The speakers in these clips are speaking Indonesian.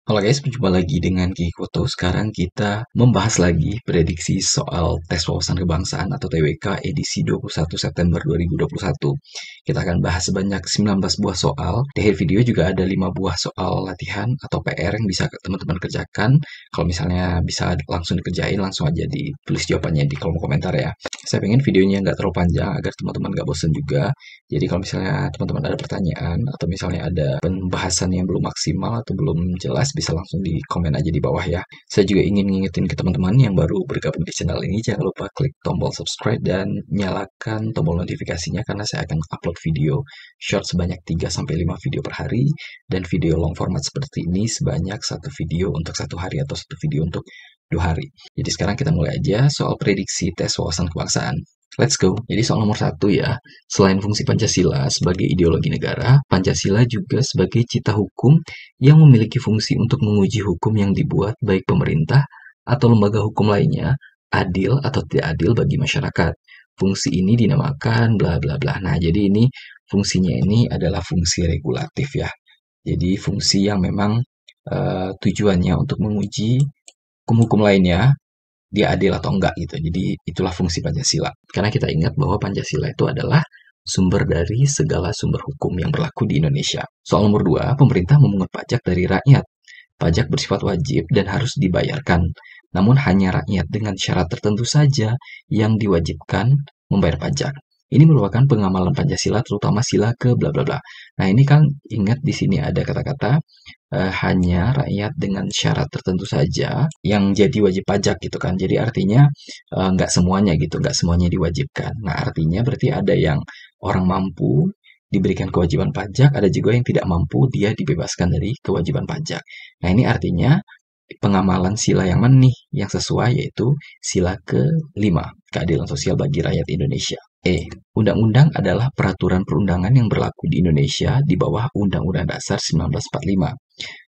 Halo guys, berjumpa lagi dengan Kikoto. Sekarang kita membahas lagi prediksi soal tes wawasan kebangsaan atau TWK edisi 21 September 2021. Kita akan bahas sebanyak 19 buah soal. Di akhir video juga ada 5 buah soal latihan atau PR yang bisa teman-teman kerjakan. Kalau misalnya bisa langsung dikerjain, langsung aja ditulis jawabannya di kolom komentar ya. Saya pengen videonya nggak terlalu panjang agar teman-teman nggak bosan juga. Jadi kalau misalnya teman-teman ada pertanyaan atau misalnya ada pembahasan yang belum maksimal atau belum jelas, bisa langsung di komen aja di bawah ya. Saya juga ingin ngingetin ke teman-teman yang baru bergabung di channel ini, jangan lupa klik tombol subscribe dan nyalakan tombol notifikasinya karena saya akan upload video short sebanyak 3-5 video per hari dan video long format seperti ini sebanyak satu video untuk satu hari atau satu video untuk 2 hari. Jadi sekarang kita mulai aja soal prediksi tes wawasan kebangsaan. Let's go. Jadi soal nomor 1 ya. Selain fungsi Pancasila sebagai ideologi negara, Pancasila juga sebagai cita hukum yang memiliki fungsi untuk menguji hukum yang dibuat baik pemerintah atau lembaga hukum lainnya adil atau tidak adil bagi masyarakat. Fungsi ini dinamakan bla bla bla. Nah, jadi ini fungsinya ini adalah fungsi regulatif ya. Jadi fungsi yang memang tujuannya untuk menguji hukum-hukum lainnya dia adil atau enggak gitu. Jadi itulah fungsi Pancasila. Karena kita ingat bahwa Pancasila itu adalah sumber dari segala sumber hukum yang berlaku di Indonesia. Soal nomor 2, pemerintah memungut pajak dari rakyat. Pajak bersifat wajib dan harus dibayarkan. Namun hanya rakyat dengan syarat tertentu saja yang diwajibkan membayar pajak. Ini merupakan pengamalan Pancasila terutama sila ke bla bla bla. Nah, ini kan ingat di sini ada kata-kata hanya rakyat dengan syarat tertentu saja yang jadi wajib pajak gitu kan. Jadi artinya nggak semuanya gitu, nggak semuanya diwajibkan. Nah, artinya berarti ada yang orang mampu diberikan kewajiban pajak, ada juga yang tidak mampu dia dibebaskan dari kewajiban pajak. Nah, ini artinya pengamalan sila yang mana nih yang sesuai, yaitu sila ke-5, keadilan sosial bagi rakyat Indonesia. Undang-undang adalah peraturan perundangan yang berlaku di Indonesia di bawah Undang-Undang Dasar 1945.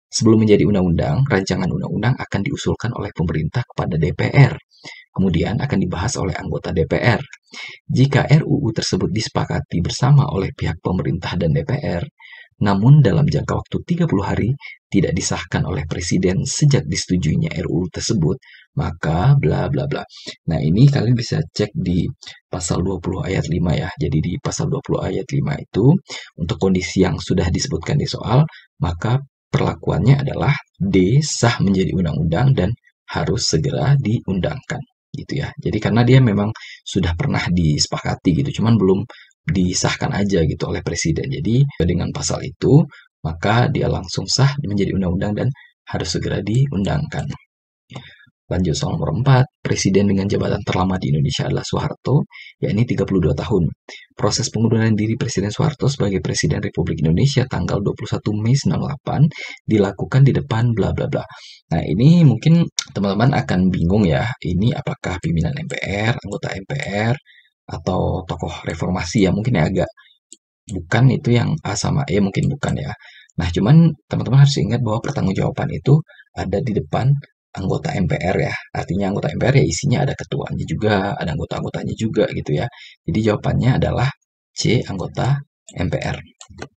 Sebelum menjadi undang-undang, rancangan undang-undang akan diusulkan oleh pemerintah kepada DPR. Kemudian akan dibahas oleh anggota DPR. Jika RUU tersebut disepakati bersama oleh pihak pemerintah dan DPR, namun dalam jangka waktu 30 hari tidak disahkan oleh Presiden sejak disetujuinya RUU tersebut, maka bla bla bla. Nah, ini kalian bisa cek di pasal 20 ayat 5 ya. Jadi di pasal 20 ayat 5 itu untuk kondisi yang sudah disebutkan di soal, maka perlakuannya adalah D sah menjadi undang-undang dan harus segera diundangkan gitu ya. Jadi karena dia memang sudah pernah disepakati gitu, cuman belum disahkan aja gitu oleh presiden. Jadi dengan pasal itu maka dia langsung sah menjadi undang-undang dan harus segera diundangkan. Lanjut soal nomor 4, presiden dengan jabatan terlama di Indonesia adalah Soeharto, yakni 32 tahun. Proses pengunduran diri Presiden Soeharto sebagai Presiden Republik Indonesia tanggal 21 Mei 98 dilakukan di depan bla bla bla. Nah, ini mungkin teman-teman akan bingung ya, ini apakah pimpinan MPR, anggota MPR, atau tokoh reformasi ya, mungkin ya agak bukan itu yang A sama E mungkin bukan ya. Nah, cuman teman-teman harus ingat bahwa pertanggungjawaban itu ada di depan anggota MPR ya. Artinya anggota MPR ya isinya ada ketuanya juga, ada anggota-anggotanya juga gitu ya. Jadi jawabannya adalah C, anggota MPR.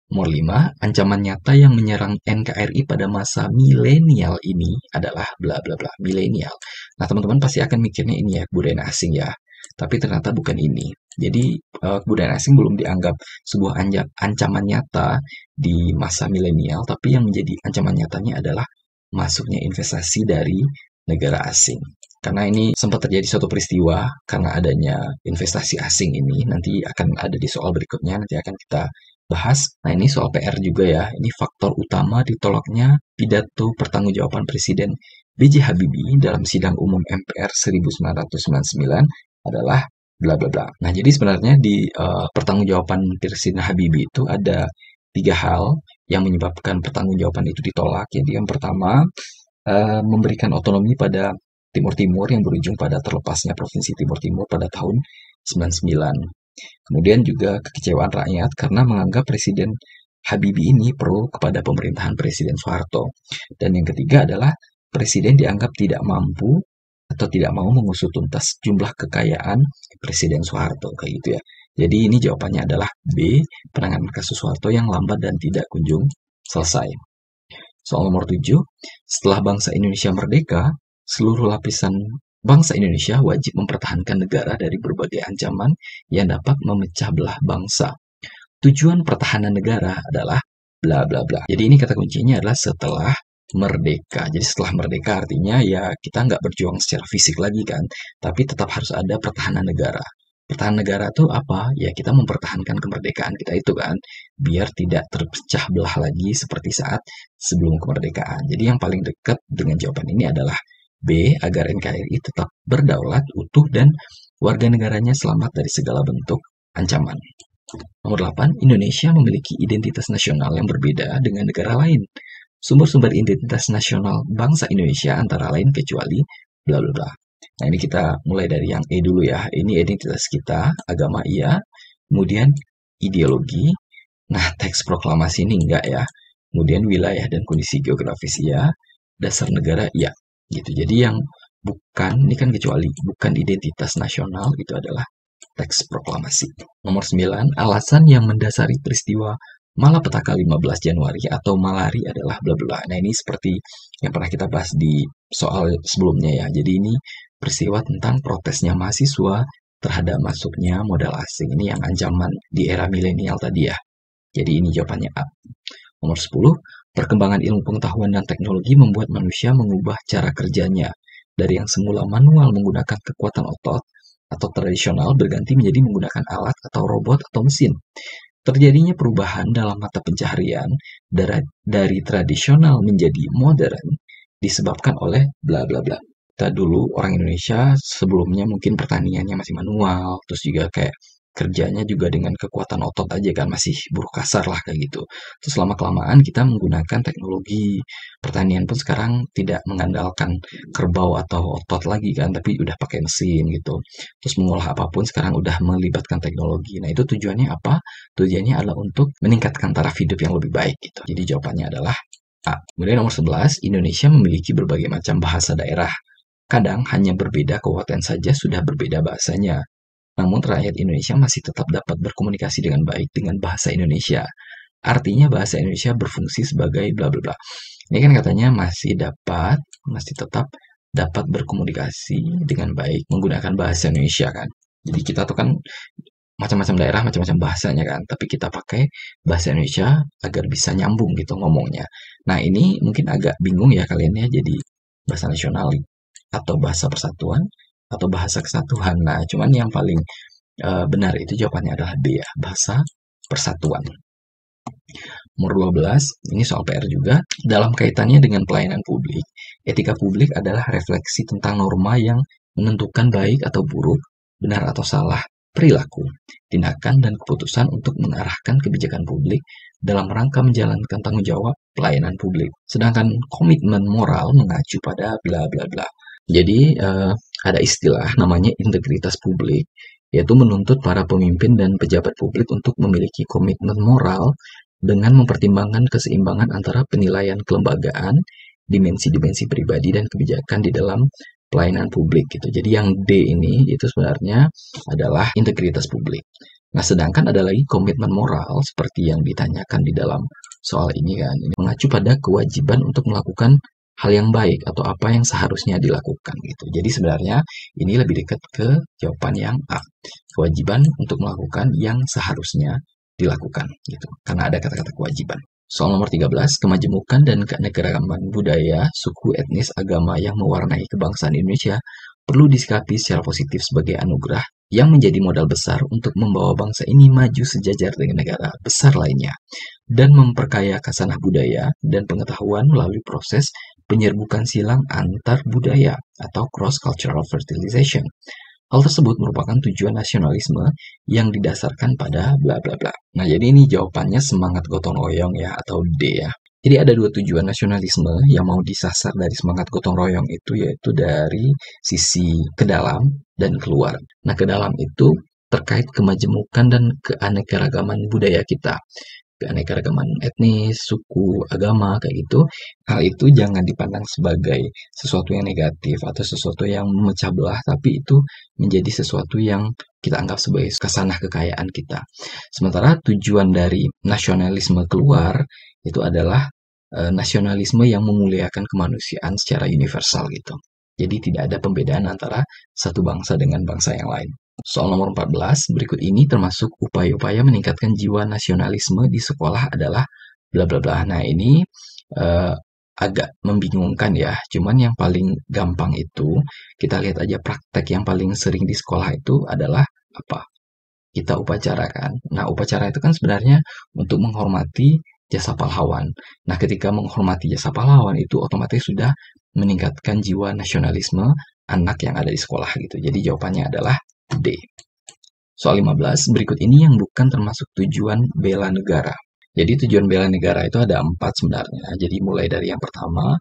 Nomor 5, ancaman nyata yang menyerang NKRI pada masa milenial ini adalah bla bla bla, milenial. Nah, teman-teman pasti akan mikirnya ini ya, kebudayaan asing ya. Tapi ternyata bukan ini. Jadi kebudayaan asing belum dianggap sebuah ancaman nyata di masa milenial, tapi yang menjadi ancaman nyatanya adalah masuknya investasi dari negara asing. Karena ini sempat terjadi suatu peristiwa karena adanya investasi asing ini, nanti akan ada di soal berikutnya, nanti akan kita bahas. Nah, ini soal PR juga ya. Ini faktor utama ditolaknya pidato pertanggungjawaban Presiden B.J. Habibie dalam sidang umum MPR 1999 adalah bla bla bla. Nah, jadi sebenarnya di pertanggungjawaban Presiden Habibie itu ada 3 hal yang menyebabkan pertanggungjawaban itu ditolak. Jadi yang pertama, memberikan otonomi pada Timur Timur yang berujung pada terlepasnya Provinsi Timur Timur pada tahun 99. Kemudian juga kekecewaan rakyat karena menganggap Presiden Habibie ini pro kepada pemerintahan Presiden Soeharto. Dan yang ketiga adalah Presiden dianggap tidak mampu atau tidak mau mengusut tuntas jumlah kekayaan Presiden Soeharto kayak gitu ya. Jadi ini jawabannya adalah B, penanganan kasus Soeharto yang lambat dan tidak kunjung selesai. Soal nomor 7, setelah bangsa Indonesia merdeka, seluruh lapisan bangsa Indonesia wajib mempertahankan negara dari berbagai ancaman yang dapat memecah belah bangsa. Tujuan pertahanan negara adalah bla bla bla. Jadi ini kata kuncinya adalah setelah merdeka. Jadi setelah merdeka artinya ya kita nggak berjuang secara fisik lagi kan, tapi tetap harus ada pertahanan negara. Pertahanan negara itu apa? Ya kita mempertahankan kemerdekaan kita itu kan, biar tidak terpecah belah lagi seperti saat sebelum kemerdekaan. Jadi yang paling dekat dengan jawaban ini adalah B, agar NKRI tetap berdaulat, utuh, dan warga negaranya selamat dari segala bentuk ancaman. Nomor 8, Indonesia memiliki identitas nasional yang berbeda dengan negara lain. Sumber-sumber identitas nasional bangsa Indonesia antara lain kecuali bla bla bla. Nah, ini kita mulai dari yang E dulu ya. Ini identitas kita, agama iya, kemudian ideologi. Nah, teks proklamasi ini enggak ya. Kemudian wilayah dan kondisi geografis iya, dasar negara iya. Gitu. Jadi yang bukan, ini kan kecuali, bukan identitas nasional itu adalah teks proklamasi. Nomor 9, alasan yang mendasari peristiwa Malapetaka 15 Januari atau Malari adalah bla bla. Nah, ini seperti yang pernah kita bahas di soal sebelumnya ya. Jadi ini peristiwa tentang protesnya mahasiswa terhadap masuknya modal asing. Ini yang ancaman di era milenial tadi ya. Jadi ini jawabannya A. Nomor 10, perkembangan ilmu pengetahuan dan teknologi membuat manusia mengubah cara kerjanya dari yang semula manual menggunakan kekuatan otot atau tradisional berganti menjadi menggunakan alat atau robot atau mesin. Terjadinya perubahan dalam mata pencaharian dari tradisional menjadi modern disebabkan oleh bla bla bla. Kita dulu orang Indonesia sebelumnya mungkin pertaniannya masih manual, terus juga kayak kerjanya juga dengan kekuatan otot aja kan, masih buruh kasar lah kayak gitu. Terus lama-kelamaan kita menggunakan teknologi, pertanian pun sekarang tidak mengandalkan kerbau atau otot lagi kan, tapi udah pakai mesin gitu. Terus mengolah apapun sekarang udah melibatkan teknologi. Nah, itu tujuannya apa? Tujuannya adalah untuk meningkatkan taraf hidup yang lebih baik gitu. Jadi jawabannya adalah A. Kemudian nomor 11, Indonesia memiliki berbagai macam bahasa daerah. Kadang hanya berbeda kabupaten saja sudah berbeda bahasanya. Namun rakyat Indonesia masih tetap dapat berkomunikasi dengan baik dengan bahasa Indonesia. Artinya bahasa Indonesia berfungsi sebagai bla bla bla. Ini kan katanya masih tetap dapat berkomunikasi dengan baik menggunakan bahasa Indonesia kan. Jadi kita tuh kan macam-macam daerah, macam-macam bahasanya kan, tapi kita pakai bahasa Indonesia agar bisa nyambung gitu ngomongnya. Nah, ini mungkin agak bingung ya kalian ya, jadi bahasa nasional atau bahasa persatuan atau bahasa kesatuan. Nah, cuman yang paling benar itu jawabannya adalah B ya, bahasa persatuan. Nomor 12, ini soal PR juga. Dalam kaitannya dengan pelayanan publik, etika publik adalah refleksi tentang norma yang menentukan baik atau buruk, benar atau salah, perilaku, tindakan, dan keputusan untuk mengarahkan kebijakan publik dalam rangka menjalankan tanggung jawab pelayanan publik. Sedangkan komitmen moral mengacu pada bla bla bla. Jadi ada istilah namanya integritas publik, yaitu menuntut para pemimpin dan pejabat publik untuk memiliki komitmen moral dengan mempertimbangkan keseimbangan antara penilaian kelembagaan, dimensi-dimensi pribadi, dan kebijakan di dalam pelayanan publik gitu. Jadi yang D ini itu sebenarnya adalah integritas publik. Nah, sedangkan ada lagi komitmen moral seperti yang ditanyakan di dalam soal ini kan. Ini mengacu pada kewajiban untuk melakukan hal yang baik atau apa yang seharusnya dilakukan gitu. Jadi sebenarnya ini lebih dekat ke jawaban yang A. Kewajiban untuk melakukan yang seharusnya dilakukan gitu. Karena ada kata-kata kewajiban. Soal nomor 13, kemajemukan dan keanekaragaman budaya, suku, etnis, agama yang mewarnai kebangsaan Indonesia perlu disikapi secara positif sebagai anugerah yang menjadi modal besar untuk membawa bangsa ini maju sejajar dengan negara besar lainnya dan memperkaya khasanah budaya dan pengetahuan melalui proses penyerbukan silang antar budaya atau cross-cultural fertilization. Hal tersebut merupakan tujuan nasionalisme yang didasarkan pada bla bla bla. Nah, jadi ini jawabannya semangat gotong royong ya, atau D ya. Jadi ada dua tujuan nasionalisme yang mau disasar dari semangat gotong royong itu, yaitu dari sisi ke dalam dan keluar. Nah, ke dalam itu terkait kemajemukan dan keanekaragaman budaya kita. Keanekaragaman etnis, suku, agama, kayak gitu. Hal itu jangan dipandang sebagai sesuatu yang negatif atau sesuatu yang memecah belah, tapi itu menjadi sesuatu yang kita anggap sebagai khasanah kekayaan kita. Sementara tujuan dari nasionalisme keluar itu adalah nasionalisme yang memuliakan kemanusiaan secara universal gitu. Jadi tidak ada pembedaan antara satu bangsa dengan bangsa yang lain. Soal nomor 14, berikut ini termasuk upaya-upaya meningkatkan jiwa nasionalisme di sekolah adalah bla bla bla. Nah, ini uh, agak membingungkan ya. Cuman yang paling gampang itu kita lihat aja praktek yang paling sering di sekolah itu adalah apa? Kita upacarakan. Nah, upacara itu kan sebenarnya untuk menghormati jasa pahlawan. Nah, ketika menghormati jasa pahlawan itu otomatis sudah meningkatkan jiwa nasionalisme anak yang ada di sekolah gitu. Jadi jawabannya adalah D. Soal 15, berikut ini yang bukan termasuk tujuan bela negara. Jadi tujuan bela negara itu ada 4 sebenarnya. Jadi mulai dari yang pertama,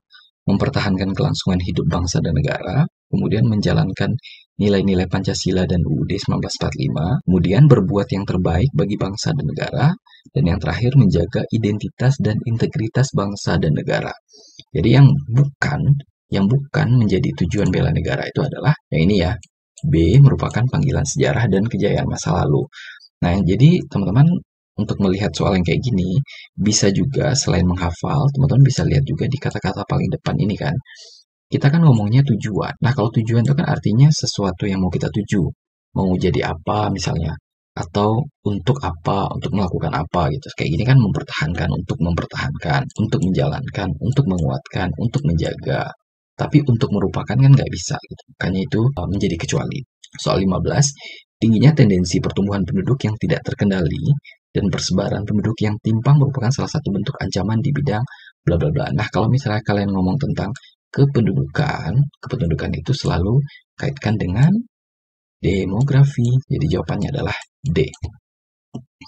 mempertahankan kelangsungan hidup bangsa dan negara, kemudian menjalankan nilai-nilai Pancasila dan UUD 1945, kemudian berbuat yang terbaik bagi bangsa dan negara, dan yang terakhir menjaga identitas dan integritas bangsa dan negara. Jadi yang bukan menjadi tujuan bela negara itu adalah yang ini ya. B merupakan panggilan sejarah dan kejayaan masa lalu. Nah, jadi teman-teman untuk melihat soal yang kayak gini, bisa juga selain menghafal, teman-teman bisa lihat juga di kata-kata paling depan ini kan. Kita kan ngomongnya tujuan. Nah, kalau tujuan itu kan artinya sesuatu yang mau kita tuju. Mau jadi apa misalnya. Atau untuk apa, untuk melakukan apa gitu. Kayak gini kan mempertahankan, untuk menjalankan, untuk menguatkan, untuk menjaga. Tapi untuk merupakan kan nggak bisa gitu. Makanya itu menjadi kecuali. Soal 15, tingginya tendensi pertumbuhan penduduk yang tidak terkendali dan persebaran penduduk yang timpang merupakan salah satu bentuk ancaman di bidang bla bla bla. Nah, kalau misalnya kalian ngomong tentang kependudukan itu selalu kaitkan dengan demografi. Jadi jawabannya adalah D.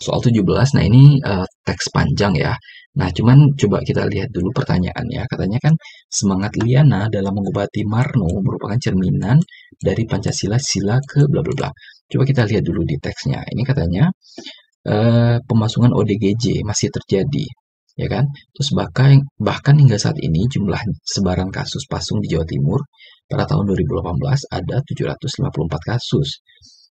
Soal 17, nah ini teks panjang ya. Nah, cuman coba kita lihat dulu pertanyaannya. Katanya kan semangat Liana dalam mengobati Marno merupakan cerminan dari Pancasila sila ke bla bla bla. Coba kita lihat dulu di teksnya. Ini katanya pemasungan ODGJ masih terjadi, ya kan? Terus bahkan hingga saat ini jumlah sebaran kasus pasung di Jawa Timur pada tahun 2018 ada 754 kasus.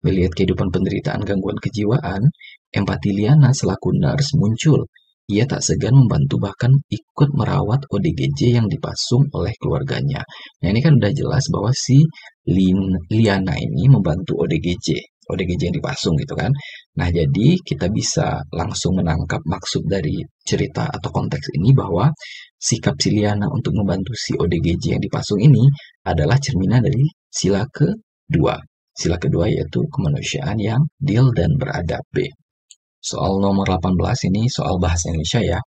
Melihat kehidupan penderitaan gangguan kejiwaan, empati Liana selaku nurse muncul. Ia tak segan membantu bahkan ikut merawat ODGJ yang dipasung oleh keluarganya. Nah, ini kan udah jelas bahwa si Liana ini membantu ODGJ yang dipasung gitu kan. Nah, jadi kita bisa langsung menangkap maksud dari cerita atau konteks ini bahwa sikap si Liana untuk membantu si ODGJ yang dipasung ini adalah cerminan dari sila kedua. Sila kedua yaitu kemanusiaan yang adil dan beradab. B. Soal nomor 18 ini soal bahasa Indonesia ya.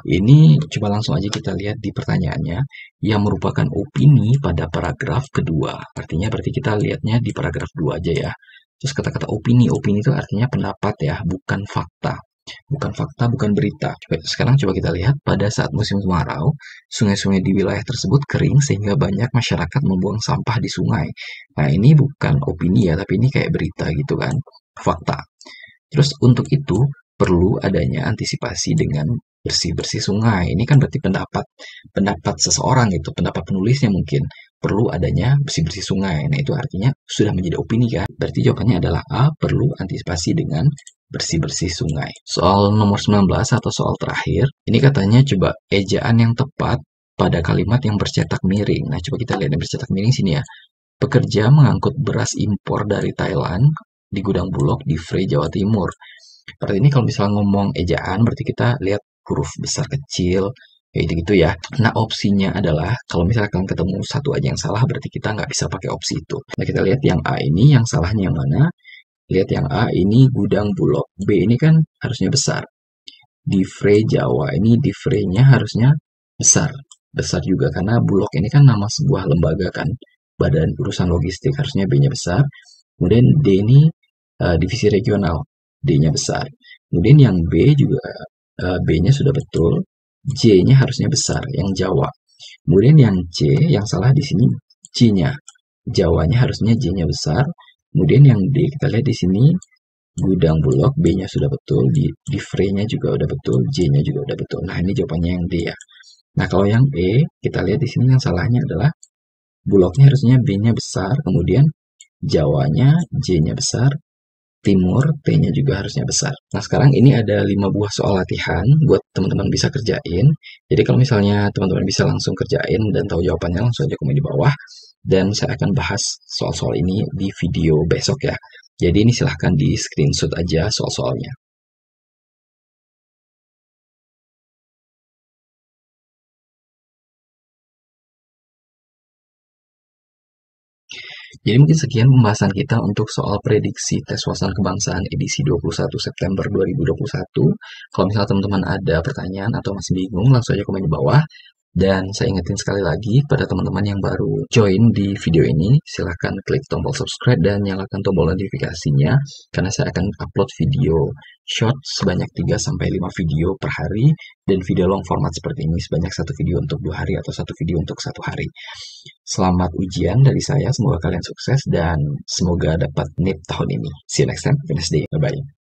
Ini coba langsung aja kita lihat di pertanyaannya yang merupakan opini pada paragraf kedua. Artinya berarti kita lihatnya di paragraf 2 aja ya. Terus kata-kata opini itu artinya pendapat ya, bukan fakta. Bukan fakta, bukan berita. Sekarang coba kita lihat pada saat musim kemarau, sungai-sungai di wilayah tersebut kering sehingga banyak masyarakat membuang sampah di sungai. Nah, ini bukan opini ya, tapi ini kayak berita gitu kan, fakta. Terus untuk itu perlu adanya antisipasi dengan bersih-bersih sungai. Ini kan berarti pendapat seseorang gitu, pendapat penulisnya mungkin perlu adanya bersih-bersih sungai. Nah, itu artinya sudah menjadi opini kan? Berarti jawabannya adalah A, perlu antisipasi dengan bersih-bersih sungai. Soal nomor 19 atau soal terakhir, ini katanya coba ejaan yang tepat pada kalimat yang bercetak miring. Nah, coba kita lihat yang bercetak miring sini ya. Pekerja mengangkut beras impor dari Thailand di gudang Bulog di Frey, Jawa Timur. Berarti ini kalau misalnya ngomong ejaan, berarti kita lihat huruf besar kecil, kayak gitu ya. Nah, opsinya adalah, kalau misalnya kalian ketemu satu aja yang salah, berarti kita nggak bisa pakai opsi itu. Nah, kita lihat yang A ini, yang salahnya yang mana? Lihat yang A ini gudang Bulog. B ini kan harusnya besar. Di Frey, Jawa, ini di Frey-nya harusnya besar. Besar juga, karena Bulog ini kan nama sebuah lembaga kan. Badan urusan logistik, harusnya B-nya besar. Kemudian D ini divisi regional, D-nya besar. Kemudian yang B juga B-nya sudah betul, J-nya harusnya besar, yang Jawa. Kemudian yang C, yang salah di sini C-nya. Jawanya harusnya J-nya besar. Kemudian yang D kita lihat di sini gudang Bulog, B-nya sudah betul, di Frey-nya juga udah betul, J-nya juga udah betul. Nah, ini jawabannya yang D ya. Nah, kalau yang E, kita lihat di sini yang salahnya adalah Bulognya harusnya B-nya besar, kemudian Jawanya J-nya besar, timur, T-nya juga harusnya besar. Nah, sekarang ini ada 5 buah soal latihan buat teman-teman bisa kerjain. Jadi kalau misalnya teman-teman bisa langsung kerjain dan tahu jawabannya, langsung aja komen di bawah. Dan saya akan bahas soal-soal ini di video besok ya. Jadi ini silahkan di screenshot aja soal-soalnya. Jadi mungkin sekian pembahasan kita untuk soal prediksi tes wawasan kebangsaan edisi 21 September 2021. Kalau misalnya teman-teman ada pertanyaan atau masih bingung, langsung aja komen di bawah. Dan saya ingetin sekali lagi pada teman-teman yang baru join di video ini, silahkan klik tombol subscribe dan nyalakan tombol notifikasinya, karena saya akan upload video short sebanyak 3-5 video per hari, dan video long format seperti ini sebanyak 1 video untuk 2 hari atau 1 video untuk 1 hari. Selamat ujian dari saya, semoga kalian sukses dan semoga dapat NIP tahun ini. See you next time, have a nice day, bye-bye.